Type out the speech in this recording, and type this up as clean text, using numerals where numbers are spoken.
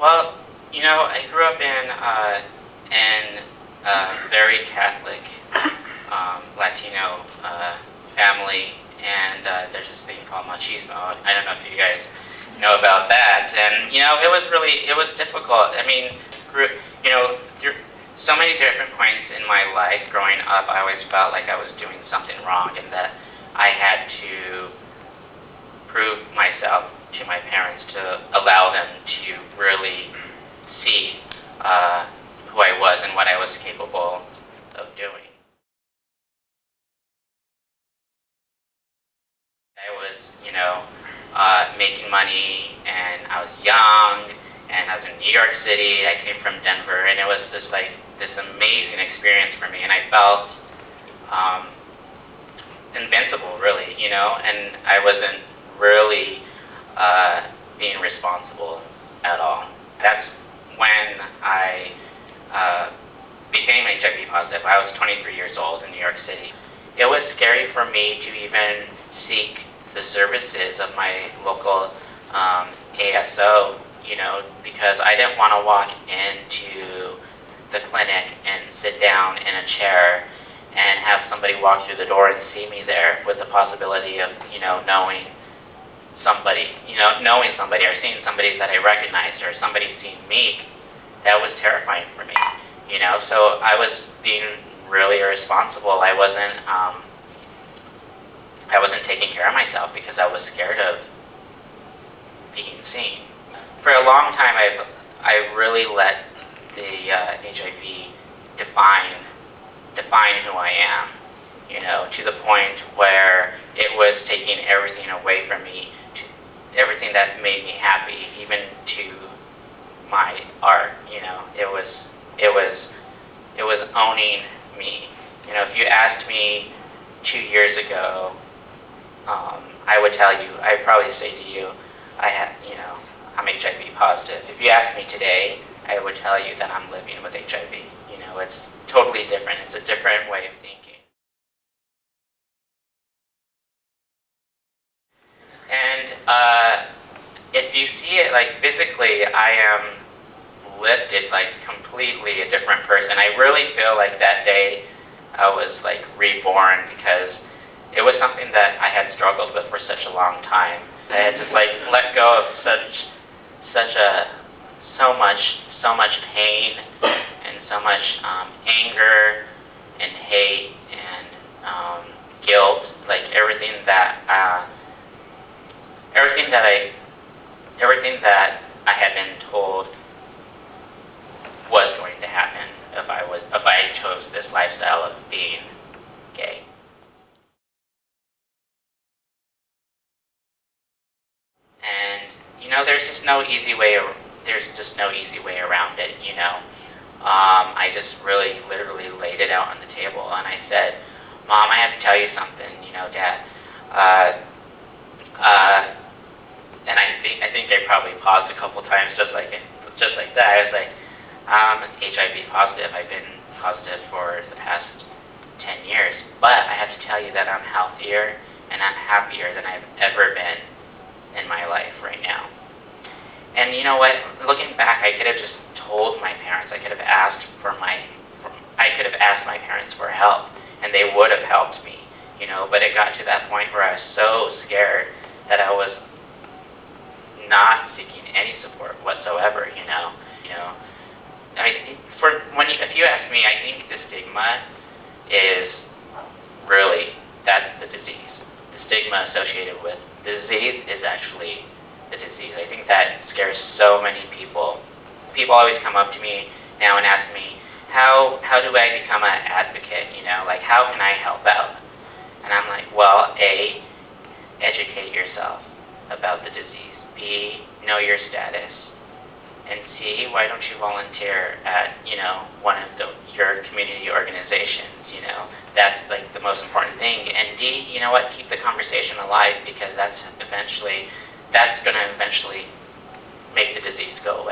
Well, I grew up in a very Catholic Latino family, and there's this thing called machismo. I don't know if you guys know about that. And it was difficult. I mean, there so many different points in my life growing up. I always felt like I was doing something wrong, and that I had to prove myself to my parents to allow them to really see who I was and what I was capable of doing. I was, making money, and I was young, and I was in New York City. I came from Denver, and it was just like this amazing experience for me, and I felt invincible, really, and I wasn't really being responsible at all. That's when I became HIV positive. I was 23 years old in New York City. It was scary for me to even seek the services of my local ASO, because I didn't want to walk into the clinic and sit down in a chair and have somebody walk through the door and see me there with the possibility of, knowing somebody, or seeing somebody that I recognized, or somebody seeing me. That was terrifying for me, so I was being really irresponsible. I wasn't taking care of myself because I was scared of being seen. For a long time, I really let the HIV define who I am, to the point where it was taking everything away from me, everything that made me happy, even to my art. It was owning me. If you asked me 2 years ago, I would tell you, I'd probably say to you, I'm HIV positive. If you ask me today, I would tell you that I'm living with HIV. It's totally different. It's a different way of thinking. And if you see it like physically, I am lifted like completely a different person. I really feel like that day I was like reborn, because it was something that I had struggled with for such a long time. I had just like let go of so much pain and so much anger and hate and guilt, like everything that I had been told was going to happen if I chose this lifestyle of being gay. And there's just no easy way around it. I just really literally laid it out on the table, and I said, "Mom, I have to tell you something, Dad." And I think I probably paused a couple times, just like that. I was like, "I'm HIV positive. I've been positive for the past 10 years, but I have to tell you that I'm healthier and I'm happier than I've ever been in my life right now." And you know what? Looking back, I could have just told my parents. I could have asked my parents for help, and they would have helped me. But it got to that point where I was so scared that I was not seeking any support whatsoever. If you ask me, I think the stigma is really, that's the disease. The stigma associated with the disease is actually the disease. I think that scares so many people. People always come up to me now and ask me, how do I become an advocate? Like, how can I help out? And I'm like, well, A, educate yourself about the disease. B, know your status. And C, why don't you volunteer at, one of your community organizations? That's like the most important thing. And D, keep the conversation alive, because that's going to eventually make the disease go away.